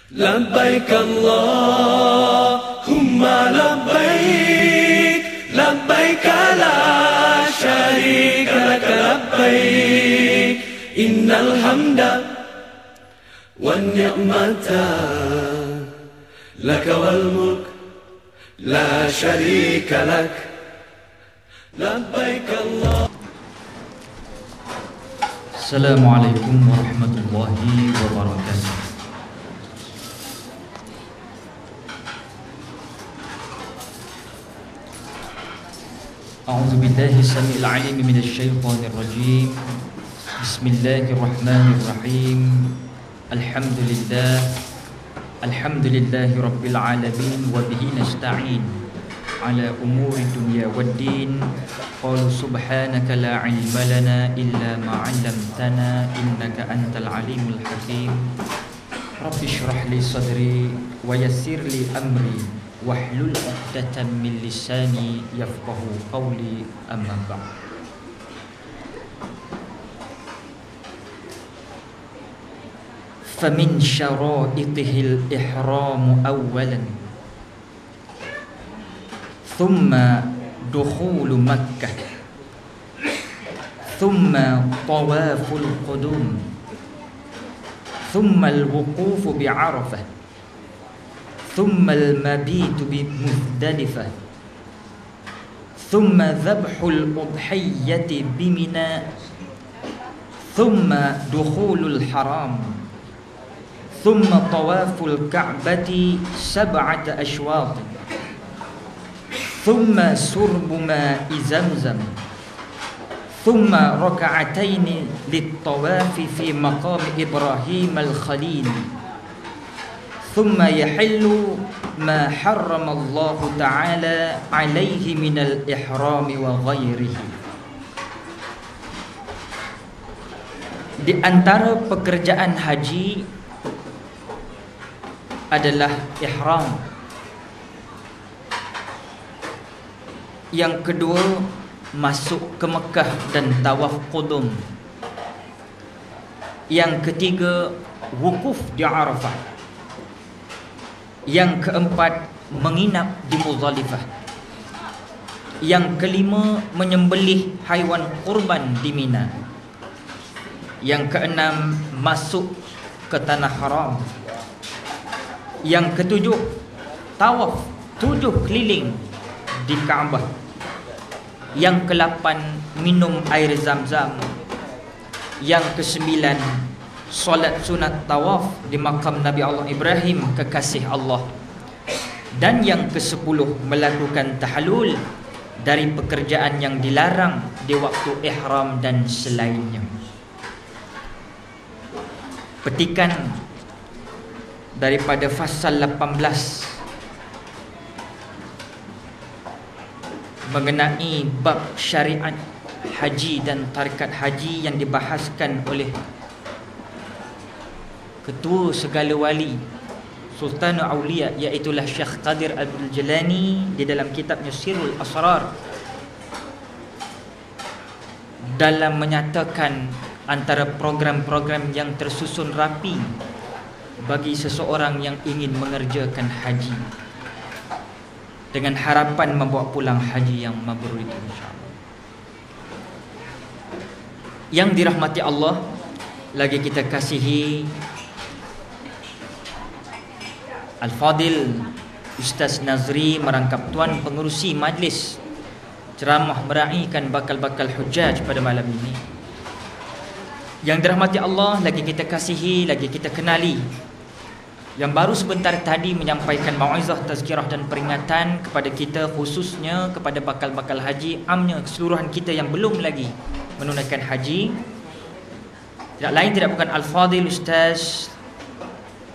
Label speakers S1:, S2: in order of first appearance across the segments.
S1: لبيك اللهم لبيك لبيك لا شريك لك لبيك إن الحمد والنعمة لك والملك لا شريك لك لبيك الله.
S2: Assalamualaikum warahmatullahi wabarakatuh. A'udzu billahi samil alim minasy syaithanir rajim. Bismillahirrahmanirrahim. Alhamdulillahi rabbil alamin wa bihi nasta'in ala umuri dunya waddin. Qalu subhanaka la ilma lana illa ma 'allamtana innaka antal alimul hakim. Rabbi shrah li sadri wa yassir li amri wahlul 'uqdatam min lisani yafqahu qawli amma ba'd. Famin syara'itihil ihramu awwalan thumma dukhulu Makkah thumma tawaful qudum thumma al-wuqufu bi'arafah thumma al-mabitu bimuzdalifah thumma dhabhul udhiyyati bimina thumma dukhulul haram thumma tawaful ka'bati sab'ata ashwat thumma surbu ma'i zamzam thumma raka'ataini lit-tawafi fi maqam Ibrahim al-Khalil thumma yahillu ma harrama Allah ta'ala alaihi minal ihrami wa ghairihi. Di antara pekerjaan haji adalah ihram. Yang kedua, masuk ke Mekah dan tawaf qudum. Yang ketiga, wukuf di Arafah. Yang keempat, menginap di Muzdalifah. Yang kelima, menyembelih haiwan kurban di Mina. Yang keenam, masuk ke tanah haram. Yang ketujuh, tawaf 7 keliling di Kaabah. Yang ke-8, minum air Zam-Zam. Yang ke-9, solat sunat tawaf di makam Nabi Allah Ibrahim, kekasih Allah. Dan yang ke-10, melakukan tahallul dari pekerjaan yang dilarang di waktu ihram dan selainnya. Petikan daripada fasal 18 mengenai bab syariat haji dan tarikat haji yang dibahaskan oleh Ketua Segala Wali Sultanul Aulia, iaitulah Syekh Qadir Abdul Jalani, di dalam kitabnya Sirrul Asrar, dalam menyatakan antara program-program yang tersusun rapi bagi seseorang yang ingin mengerjakan haji dengan harapan membawa pulang haji yang mabrur itu, insya-Allah. Yang dirahmati Allah, lagi kita kasihi Al-Fadil Ustaz Nazri merangkap tuan pengerusi majlis ceramah meraihkan bakal-bakal hujjaj pada malam ini. Yang dirahmati Allah, lagi kita kasihi, lagi kita kenali, yang baru sebentar tadi menyampaikan mau'izah, tazkirah dan peringatan kepada kita, khususnya kepada bakal-bakal haji, amnya keseluruhan kita yang belum lagi menunaikan haji. Tidak lain tidak bukan Al-Fadil Ustaz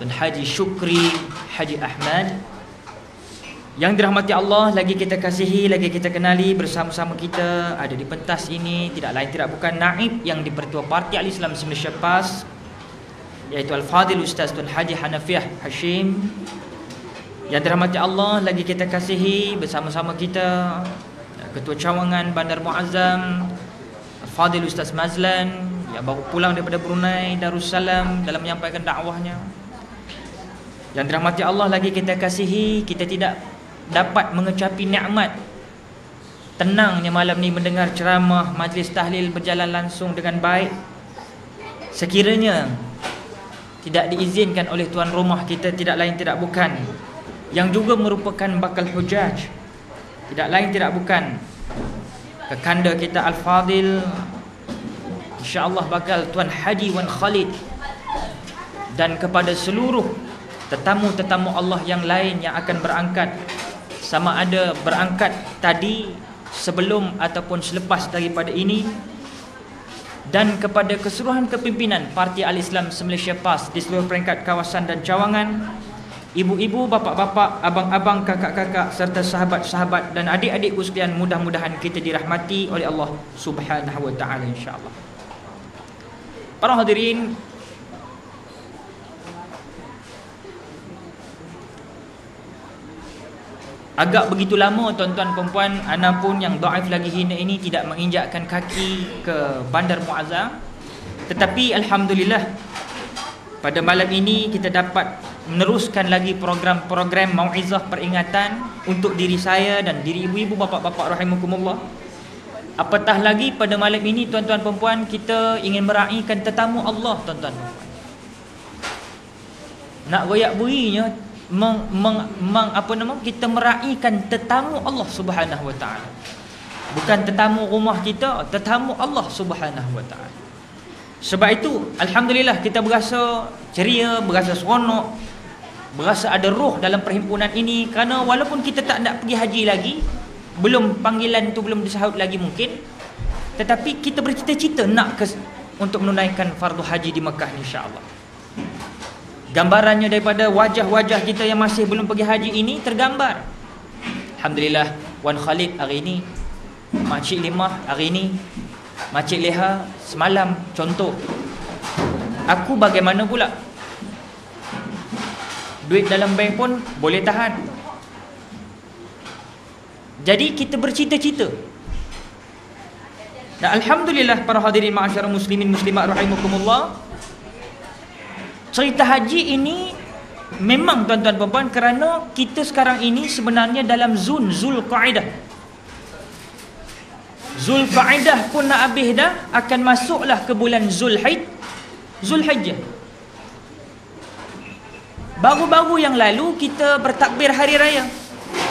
S2: dan Haji Syukri Haji Ahmad. Yang dirahmati Allah, lagi kita kasihi, lagi kita kenali, bersama-sama kita ada di pentas ini tidak lain tidak bukan naib yang di-Pertua Parti Al-Islam Malaysia PAS, iaitu Al-Fadil Ustaz Tun Haji Hanafiah Hashim. Yang dirahmati Allah, lagi kita kasihi, bersama-sama kita Ketua Cawangan Bandar Muazzam Al-Fadil Ustaz Mazlan yang baru pulang daripada Brunei Darussalam dalam menyampaikan dakwahnya. Yang dirahmati Allah lagi kita kasihi, kita tidak dapat mengecapi nikmat tenangnya malam ni mendengar ceramah, majlis tahlil berjalan langsung dengan baik. Sekiranya tidak diizinkan oleh tuan rumah kita, tidak lain tidak bukan, yang juga merupakan bakal hujaj, tidak lain tidak bukan kekanda kita Al-Fadil, insya-Allah bakal Tuan Haji Wan Khalid, dan kepada seluruh tetamu-tetamu Allah yang lain yang akan berangkat, sama ada berangkat tadi, sebelum ataupun selepas daripada ini, dan kepada keseluruhan kepimpinan Parti Al-Islam se-Malaysia PAS di seluruh peringkat kawasan dan cawangan, ibu-ibu, bapa-bapa, abang-abang, kakak-kakak serta sahabat-sahabat dan adik-adikku sekalian, mudah-mudahan kita dirahmati oleh Allah Subhanahu wa taala insya-Allah. Para hadirin, agak begitu lama tuan-tuan perempuan, ana pun yang dhaif lagi hina ini tidak menginjakkan kaki ke Bandar Muazzam. Tetapi alhamdulillah pada malam ini kita dapat meneruskan lagi program-program mauizah peringatan untuk diri saya dan diri ibu-ibu, bapa-bapa rahimakumullah. Apatah lagi pada malam ini tuan-tuan perempuan, kita ingin meraihkan tetamu Allah tuan-tuan perempuan. Nak goyak burinya kita meraihkan tetamu Allah Subhanahu wa taala. Bukan tetamu rumah kita, tetamu Allah Subhanahu wa taala. Sebab itu alhamdulillah kita berasa ceria, berasa seronok, berasa ada roh dalam perhimpunan ini, kerana walaupun kita tak nak pergi haji lagi, belum panggilan tu belum disahut lagi mungkin, tetapi kita bercita-cita nak untuk menunaikan fardu haji di Mekah insya-Allah. Gambarannya daripada wajah-wajah kita yang masih belum pergi haji ini tergambar. Alhamdulillah, Wan Khalid hari ini, Makcik Limah hari ini, Makcik Leha semalam contoh. Aku bagaimana pula? Duit dalam bank pun boleh tahan. Jadi kita bercita-cita. Dan alhamdulillah para hadirin ma'asyarah muslimin muslimat rahimakumullah, cerita haji ini memang tuan-tuan perempuan, kerana kita sekarang ini sebenarnya dalam Zulqa'dah. Zulqa'dah pun nak habis dah, akan masuklah ke bulan Zulhijjah. Baru-baru yang lalu kita bertakbir hari raya.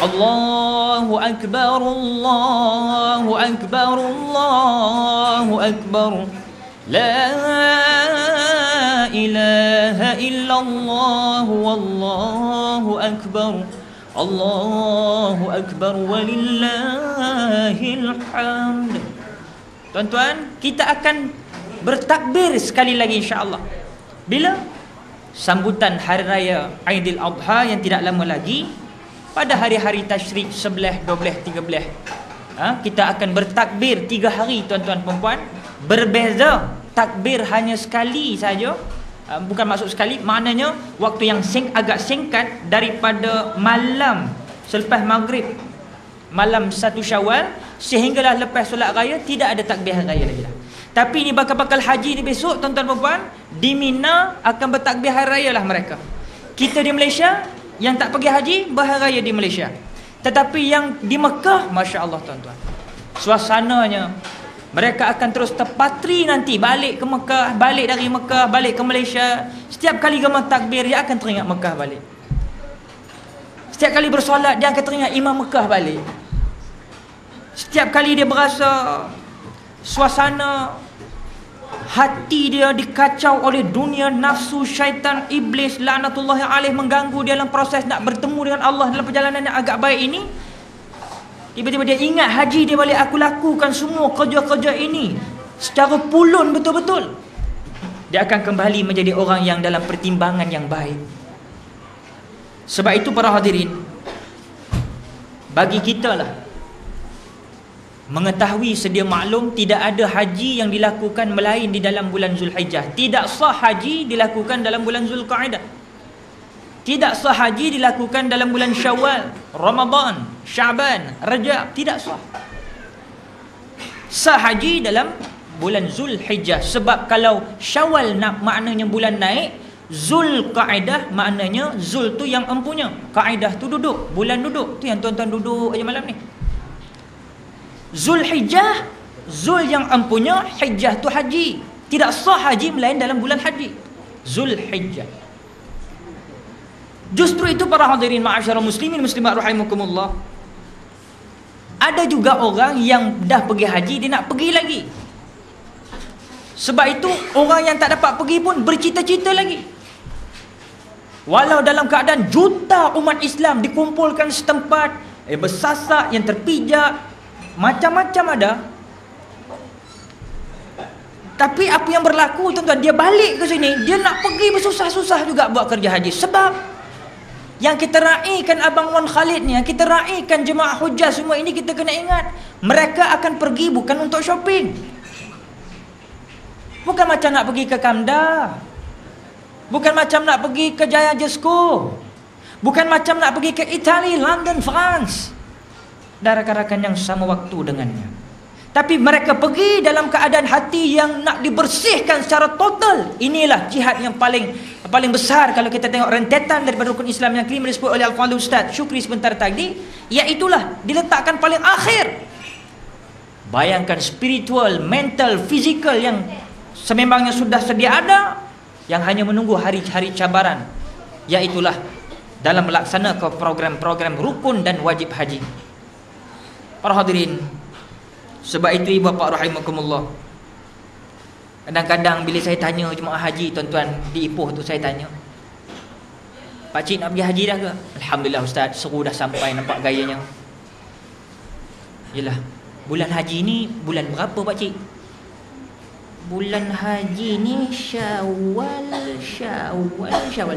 S2: Allahu Akbar, Allahu Akbar, Allahu Akbar, La ilaha illallah, wallahu akbar, Allahu akbar, walillahil hamd. Tuan-tuan, kita akan bertakbir sekali lagi insya-Allah. Bila? Sambutan hari raya Aidil Adha yang tidak lama lagi, pada hari-hari tasyrik 11, 12, 13. Kita akan bertakbir 3 hari tuan-tuan perempuan. Berbeza, takbir hanya sekali saja. Bukan maksud sekali, maknanya waktu yang agak singkat daripada malam selepas maghrib, malam 1 Syawal sehinggalah lepas solat raya, tidak ada takbir hari raya lagi dah. Tapi ni bakal haji ni besok tuan-tuan perempuan, di Mina akan bertakbir hari raya lah mereka. Kita di Malaysia yang tak pergi haji berhari raya di Malaysia. Tetapi yang di Mekah, masya-Allah tuan-tuan, suasananya mereka akan terus terpatri nanti balik ke Mekah, balik dari Mekah, balik ke Malaysia. Setiap kali gemar takbir, dia akan teringat Mekah balik. Setiap kali bersolat, dia akan teringat Imam Mekah balik. Setiap kali dia berasa suasana hati dia dikacau oleh dunia, nafsu, syaitan, iblis, laknatullahi alaih mengganggu dia dalam proses nak bertemu dengan Allah dalam perjalanan yang agak baik ini, tiba-tiba dia ingat haji dia balik, aku lakukan semua kerja-kerja ini secara pulun betul-betul. Dia akan kembali menjadi orang yang dalam pertimbangan yang baik. Sebab itu para hadirin, bagi kita lah mengetahui sedia maklum, tidak ada haji yang dilakukan melain di dalam bulan Zulhijjah. Tidak sah haji dilakukan dalam bulan Zulqa'dah. Tidak sah haji dilakukan dalam bulan Syawal, Ramadan, Syaban, Rajab. Tidak sah. Sah haji dalam bulan Zulhijjah. Sebab kalau Syawal nak maknanya bulan naik, Zulqa'dah maknanya Zul tu yang empunya, Qa'dah tu duduk, bulan duduk. Tu yang tuan-tuan duduk aja malam ni. Zulhijjah, Zul yang empunya, Hijjah tu haji. Tidak sah haji melain dalam bulan haji. Zulhijjah. Justru itu para hadirin ma'asyarul muslimin muslimat rahimakumullah, ada juga orang yang dah pergi haji, dia nak pergi lagi. Sebab itu orang yang tak dapat pergi pun bercita-cita lagi. Walau dalam keadaan juta umat Islam dikumpulkan setempat, bersasak, yang terpijak, macam-macam ada. Tapi apa yang berlaku tuan-tuan, dia balik ke sini, dia nak pergi bersusah-susah juga buat kerja haji. Sebab yang kita raikan Abang Wan Khalid ni, yang kita raikan jemaah hujjah semua ini, kita kena ingat, mereka akan pergi bukan untuk shopping. Bukan macam nak pergi ke Kamda, bukan macam nak pergi ke Jaya Jesko, bukan macam nak pergi ke Italy, London, France dan rakan-rakan yang sama waktu dengannya. Tapi mereka pergi dalam keadaan hati yang nak dibersihkan secara total. Inilah jihad yang paling besar kalau kita tengok rentetan daripada rukun Islam yang kelima disebut oleh Al-Fadhil Ustaz Syukri sebentar tadi, iaitulah diletakkan paling akhir. Bayangkan spiritual, mental, fizikal yang sememangnya sudah sedia ada, yang hanya menunggu hari-hari cabaran, iaitulah dalam melaksanakan program-program rukun dan wajib haji. Para hadirin, sebab itu ibu bapa rahimakumullah, kadang-kadang bila saya tanya jemaah haji tuan-tuan di Ipoh tu, saya tanya, Pak Cik nak pergi haji dah ke? Alhamdulillah Ustaz, seru dah sampai, nampak gayanya. Yelah, bulan haji ni bulan berapa Pak Cik? Bulan haji ni Syawal.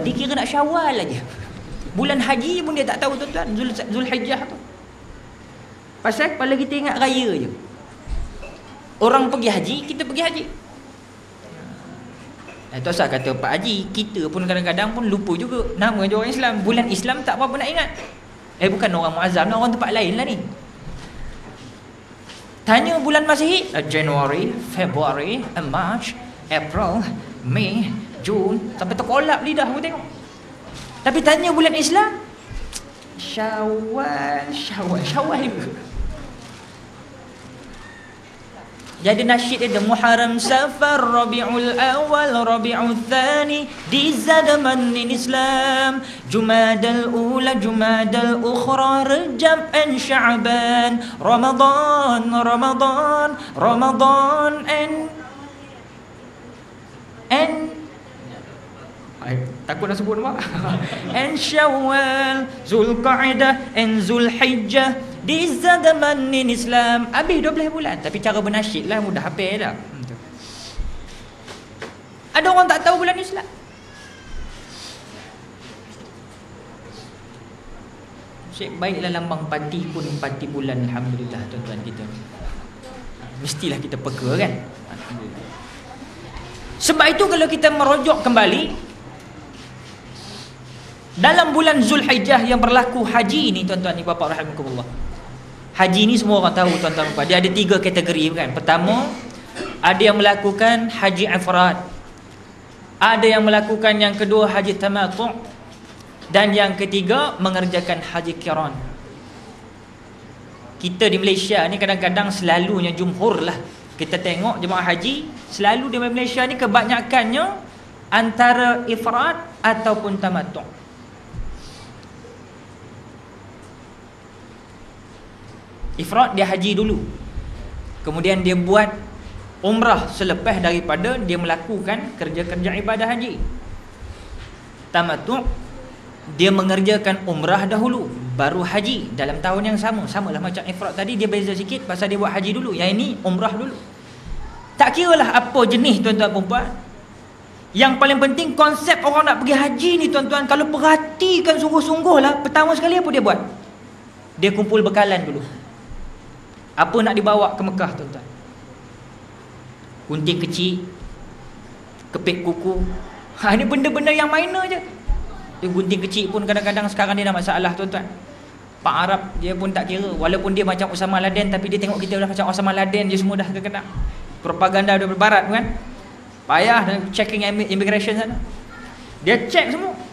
S2: Dikira nak Syawal aja. Bulan haji pun dia tak tahu tuan-tuan, Zulhijjah tu. Pasal kepala kita ingat raya je. Orang pergi haji, kita pergi haji. Itu asal kata Pak Haji, kita pun kadang-kadang pun lupa juga nama je orang Islam. Bulan Islam tak apa-apa nak ingat. Bukan orang Muazzam, orang tempat lain lah ni. Tanya bulan Masihi, January, February, March, April, May, June, sampai terkolap lidah aku tengok. Tapi tanya bulan Islam, Syawal juga. Jadi nasyid dia Muharram, Safar, Rabiul Awal, Rabiul Thani, di zaman Islam, Jumadal Ula, Jumadal Ukhra, Rajab and Sya'ban, Ramadan and takut nak sebut nama. And Syawal, Zulqa'dah and Zulhijjah, di zaman Islam. Habis 12 bulan. Tapi cara bernasyid lah mudah hafal dah. Ada orang tak tahu bulan Islam. Syekh baiklah lambang pati pun pati bulan. Alhamdulillah tuan-tuan kita. Mestilah kita peka kan. Sebab itu kalau kita merujuk kembali dalam bulan Zulhijjah yang berlaku haji ni tuan-tuan ibu bapa rahimakumullah. Haji ni semua orang tahu tuan-tuan. Dia ada 3 kategori kan. Pertama, ada yang melakukan haji ifrad. Ada yang melakukan yang kedua haji tamattu', dan yang ketiga mengerjakan haji qiran. Kita di Malaysia ni kadang-kadang selalunya jumhur lah, kita tengok jemaah haji selalu di Malaysia ni kebanyakannya antara ifrad ataupun tamattu'. Ifrad dia haji dulu, kemudian dia buat umrah selepas daripada dia melakukan kerja-kerja ibadah haji. Tamattu' dia mengerjakan umrah dahulu baru haji dalam tahun yang sama. Samalah macam ifrad tadi, dia beza sikit pasal dia buat haji dulu, yang ini umrah dulu. Tak kiralah apa jenis tuan-tuan perempuan, yang paling penting konsep orang nak pergi haji ni tuan-tuan, kalau perhatikan sungguh-sungguh lah, pertama sekali apa dia buat? Dia kumpul bekalan dulu. Apa nak dibawa ke Mekah tuan-tuan? Gunting kecil, kepit kuku. Ini benda-benda yang minor je. Dia gunting kecil pun kadang-kadang sekarang dia dah masalah tuan-tuan. Pak Arab dia pun tak kira. Walaupun dia macam Osama Laden, tapi dia tengok kita dah macam Osama Laden je semua dah kadang-kadang. Propaganda dari barat kan. Payah dan checking immigration sana. Dia cek semua.